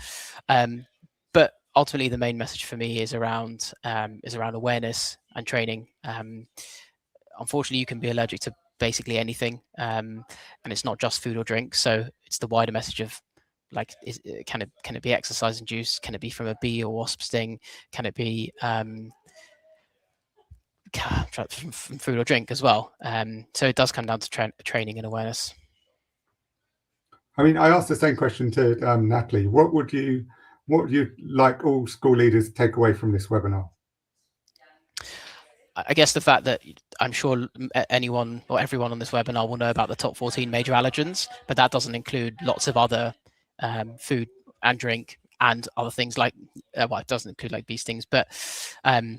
But ultimately, the main message for me is around awareness and training. Unfortunately, you can be allergic to basically anything, and it's not just food or drink. So it's the wider message of like, can it be exercise induced? Can it be from a bee or wasp sting? Can it be from food or drink as well? So it does come down to training and awareness. I mean, I asked the same question to Natalie. What would you like all school leaders to take away from this webinar? I guess the fact that I'm sure anyone or everyone on this webinar will know about the top 14 major allergens, but that doesn't include lots of other food and drink and other things like, well, it doesn't include like bee stings, but as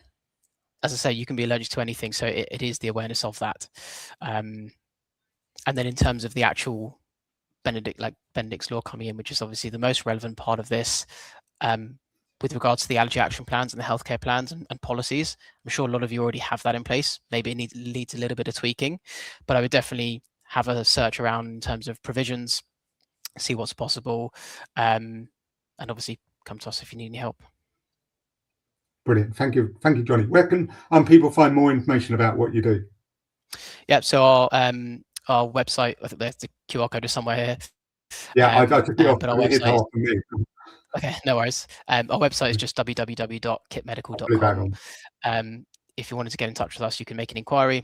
I say, you can be allergic to anything. So it is the awareness of that. And then in terms of the actual Benedict's law coming in, which is obviously the most relevant part of this, with regards to the allergy action plans and the healthcare plans and policies. I'm sure a lot of you already have that in place. Maybe it needs a little bit of tweaking, but I would definitely have a search around in terms of provisions, see what's possible, and obviously come to us if you need any help. Brilliant. Thank you, Johnny. Where can people find more information about what you do? Yeah, so our website, I think there's the QR code is somewhere here. Yeah, I took it off, but our website, okay, no worries. Our website is just www.kittmedical.com. If you wanted to get in touch with us, you can make an inquiry.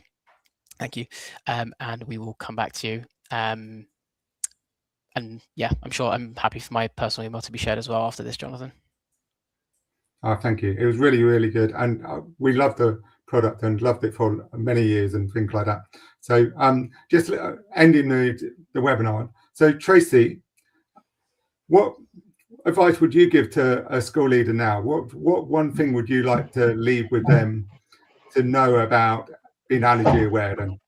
Thank you. And we will come back to you. And yeah, I'm happy for my personal email to be shared as well after this, Jonathan. Oh, thank you. It was really, really good. And we loved the product and loved it for many years and things like that. So just ending the webinar. So Tracey, what advice would you give to a school leader now? What one thing would you like to leave with them to know about being allergy aware then?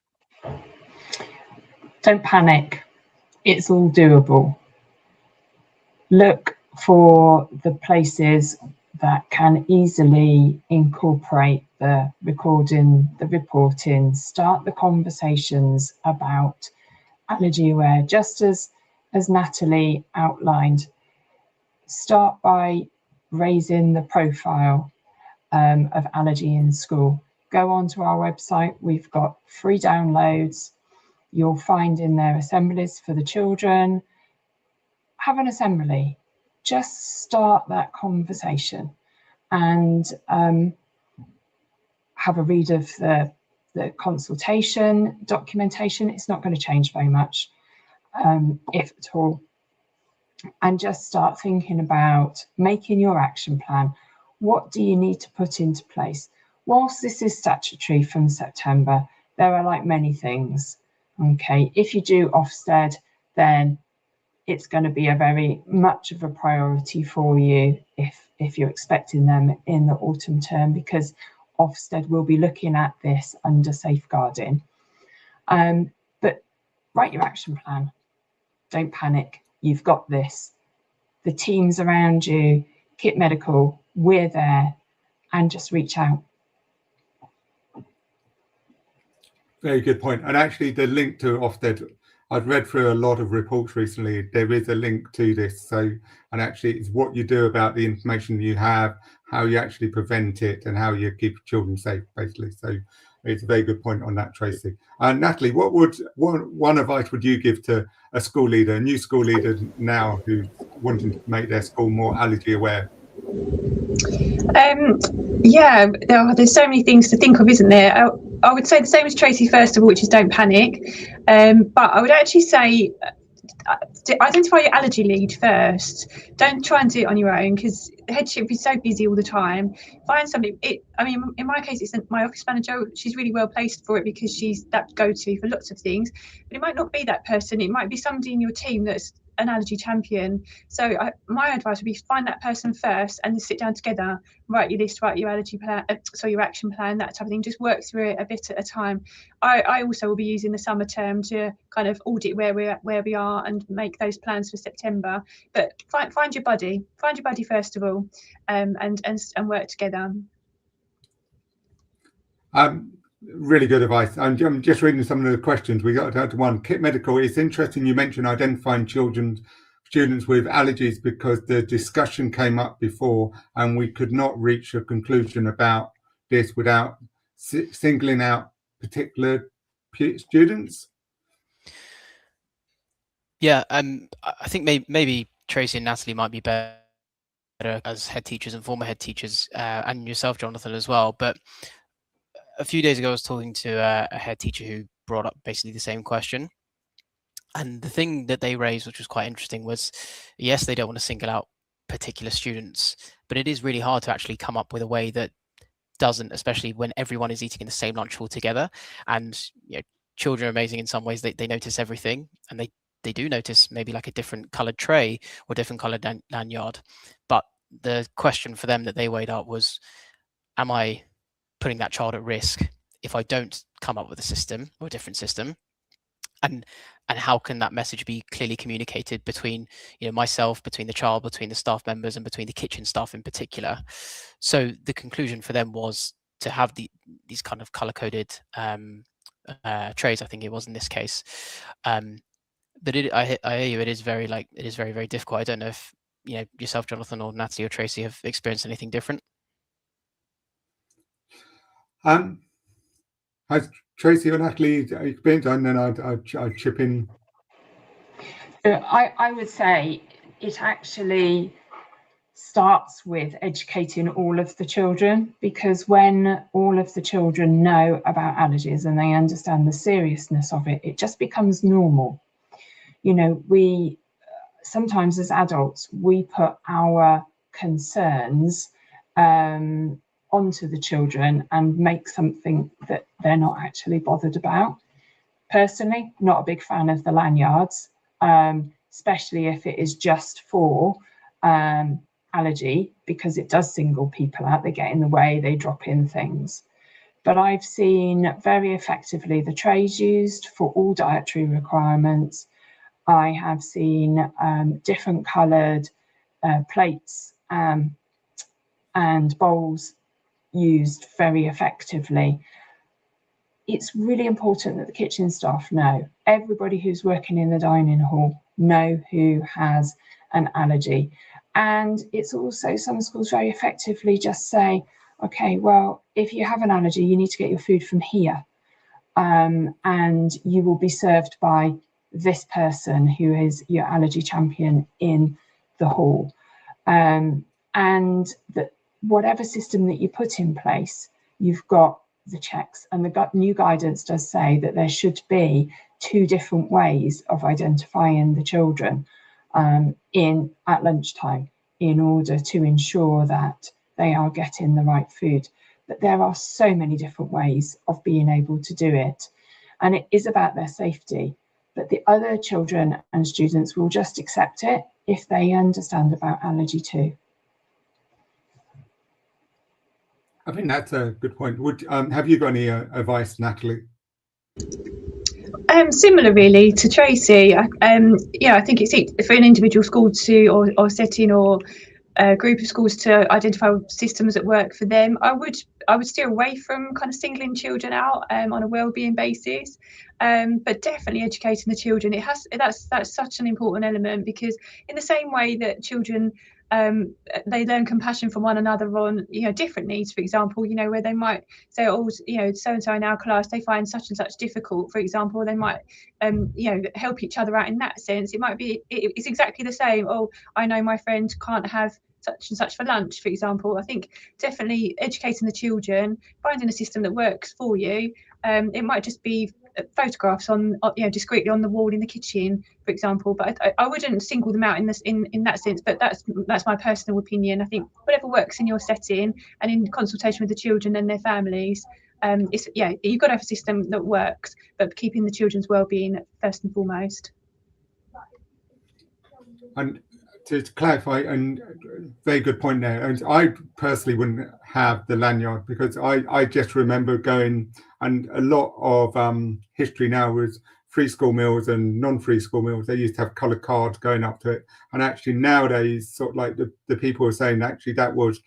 Don't panic. It's all doable. Look for the places that can easily incorporate the recording, the reporting, start the conversations about allergy aware, just as Natalie outlined. Start by raising the profile of allergy in school. Go onto our website. We've got free downloads. You'll find in there assemblies for the children. Have an assembly. Just start that conversation and have a read of the consultation documentation. It's not going to change very much, if at all. And just start thinking about making your action plan. What do you need to put into place? Whilst this is statutory from September, there are like many things. Okay, if you do Ofsted, then it's going to be a very much of a priority for you if you're expecting them in the autumn term, because Ofsted will be looking at this under safeguarding. But write your action plan. Don't panic. You've got this. The teams around you, Kitt Medical, we're there, and just reach out. Very good point. And actually the link to Ofsted, I've read through a lot of reports recently. There is a link to this. So, and actually it's what you do about the information you have, how you actually prevent it, and how you keep children safe, basically. So it's a very good point on that, Tracey. Natalie, one advice would you give to a school leader, a new school leader now who's wanting to make their school more allergy aware? Yeah, there's so many things to think of, isn't there? I would say the same as Tracey, first of all, which is don't panic. But I would actually say identify your allergy lead first. Don't try and do it on your own, because the headship is so busy all the time. Find somebody. I mean, in my case, it's my office manager. She's really well placed for it because she's that go-to for lots of things. But it might not be that person. It might be somebody in your team that's an allergy champion. So my advice would be find that person first and then sit down together, write your list, write your allergy plan, so your action plan, that type of thing. Just work through it a bit at a time. I also will be using the summer term to kind of audit where we are and make those plans for September. But find your buddy first of all, and work together. Really good advice. I'm just reading some of the questions. We got down to one. Kitt Medical, it's interesting you mentioned identifying students with allergies, because the discussion came up before and we could not reach a conclusion about this without singling out particular students. Yeah, I think maybe Tracey and Natalie might be better as head teachers and former head teachers, and yourself, Jonathan, as well. But a few days ago, I was talking to a head teacher who brought up basically the same question. And the thing that they raised, which was quite interesting, was, yes, they don't want to single out particular students, but it is really hard to actually come up with a way that doesn't, especially when everyone is eating in the same lunch hall together. And children are amazing in some ways. They notice everything, and they do notice maybe like a different coloured tray or different coloured lanyard. But the question for them that they weighed up was, am I putting that child at risk if I don't come up with a system or a different system? And how can that message be clearly communicated between myself, between the child, between the staff members, and between the kitchen staff in particular? So the conclusion for them was to have these kind of color-coded trays, I think it was in this case. But I hear you, it is very very difficult. I don't know if yourself, Jonathan, or Natalie or Tracey have experienced anything different. Has Tracey or Natalie experienced, and then I'd chip in? I would say it actually starts with educating all of the children, because when all of the children know about allergies and they understand the seriousness of it, it just becomes normal. We sometimes as adults, we put our concerns onto the children and make something that they're not actually bothered about. Personally, not a big fan of the lanyards, especially if it is just for allergy, because it does single people out. They get in the way, they drop in things. But I've seen very effectively the trays used for all dietary requirements. I have seen different coloured plates and bowls used very effectively. It's really important that the kitchen staff know, everybody who's working in the dining hall know who has an allergy. And it's also, some schools very effectively just say, okay, well, if you have an allergy, you need to get your food from here. And you will be served by this person who is your allergy champion in the hall. And that whatever system that you put in place, you've got the checks, and the new guidance does say that there should be 2 different ways of identifying the children at lunchtime in order to ensure that they are getting the right food. But there are so many different ways of being able to do it, and it is about their safety. But the other children and students will just accept it if they understand about allergy too. I think that's a good point. Have you got any advice, Natalie? Similar really to Tracey. I think it's for an individual school or setting or a group of schools to identify systems that work for them. I would steer away from kind of singling children out on a wellbeing basis, but definitely educating the children. That's such an important element, because in the same way that children they learn compassion from one another on different needs, for example, where they might say, oh, so and so in our class they find such and such difficult, for example, they might help each other out in that sense. It's exactly the same. Oh, I know my friend can't have such and such for lunch, for example. I think definitely educating the children, finding a system that works for you. It might just be photographs on, you know, discreetly on the wall in the kitchen, for example. But I wouldn't single them out in this in that sense. But that's my personal opinion. I think whatever works in your setting and in consultation with the children and their families. It's, yeah, you've got to have a system that works, but keeping the children's well-being first and foremost. And to clarify, and very good point there. And I personally wouldn't have the lanyard because I just remember going, and a lot of history now was free school meals and non-free school meals. They used to have coloured cards going up to it, and actually nowadays, sort of like the people were saying, actually that was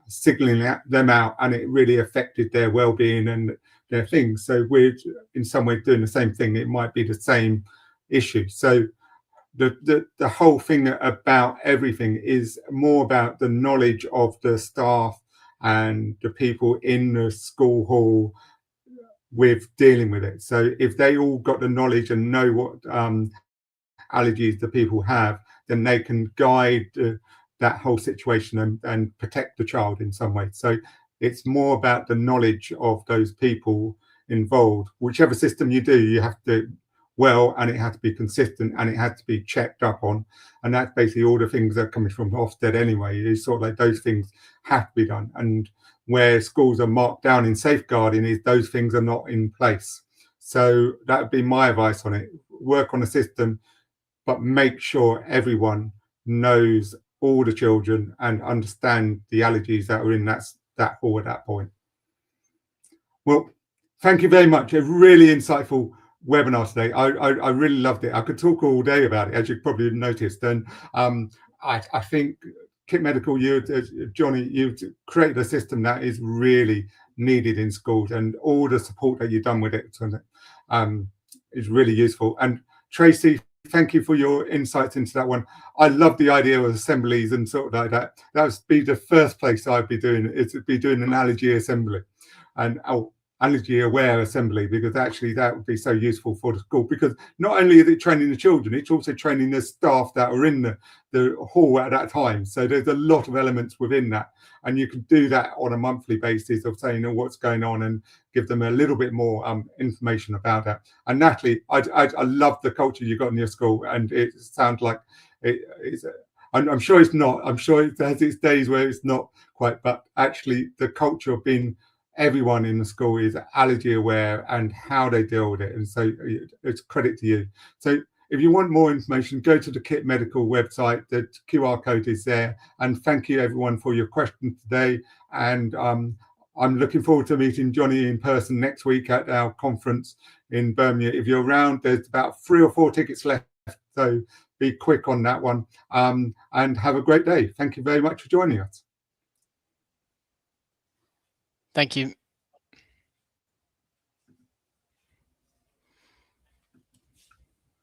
signaling them out, and it really affected their well-being and their things. So we're in some way doing the same thing. It might be the same issue. So the whole thing about everything is more about the knowledge of the staff and the people in the school hall with dealing with it. So if they all got the knowledge and know what allergies the people have, then they can guide that whole situation and protect the child in some way. So it's more about the knowledge of those people involved. Whichever system you do, you have to well, and it has to be consistent, and it has to be checked up on. And that's basically all the things that are coming from Ofsted anyway. Is sort of like those things have to be done. And where schools are marked down in safeguarding is those things are not in place. So that would be my advice on it. Work on a system, but make sure everyone knows all the children and understand the allergies that are in that hall at that point. Well, thank you very much. A really insightful webinar today. I really loved it. I could talk all day about it, as you probably noticed. And I think Kitt Medical, Johnny, you've created a system that is really needed in schools, and all the support that you've done with it is really useful. And Tracey, thank you for your insights into that one. I love the idea of assemblies and sort of like that. That would be the first place I'd be doing. It'd be doing an allergy assembly, and allergy aware assembly, because actually that would be so useful for the school, because not only is it training the children, it's also training the staff that are in the hall at that time. So there's a lot of elements within that, and you can do that on a monthly basis of saying, oh, what's going on, and give them a little bit more information about that. And Natalie, I love the culture you got in your school, and it sounds like it's I'm sure it's not, I'm sure it has its days where it's not quite, but actually the culture of being everyone in the school is allergy aware and how they deal with it. And so it's credit to you. So if you want more information, go to the Kitt Medical website. The QR code is there. And thank you everyone for your questions today. And I'm looking forward to meeting Johnny in person next week at our conference in Birmingham. If you're around, there's about 3 or 4 tickets left. So be quick on that one. And have a great day. Thank you very much for joining us. Thank you.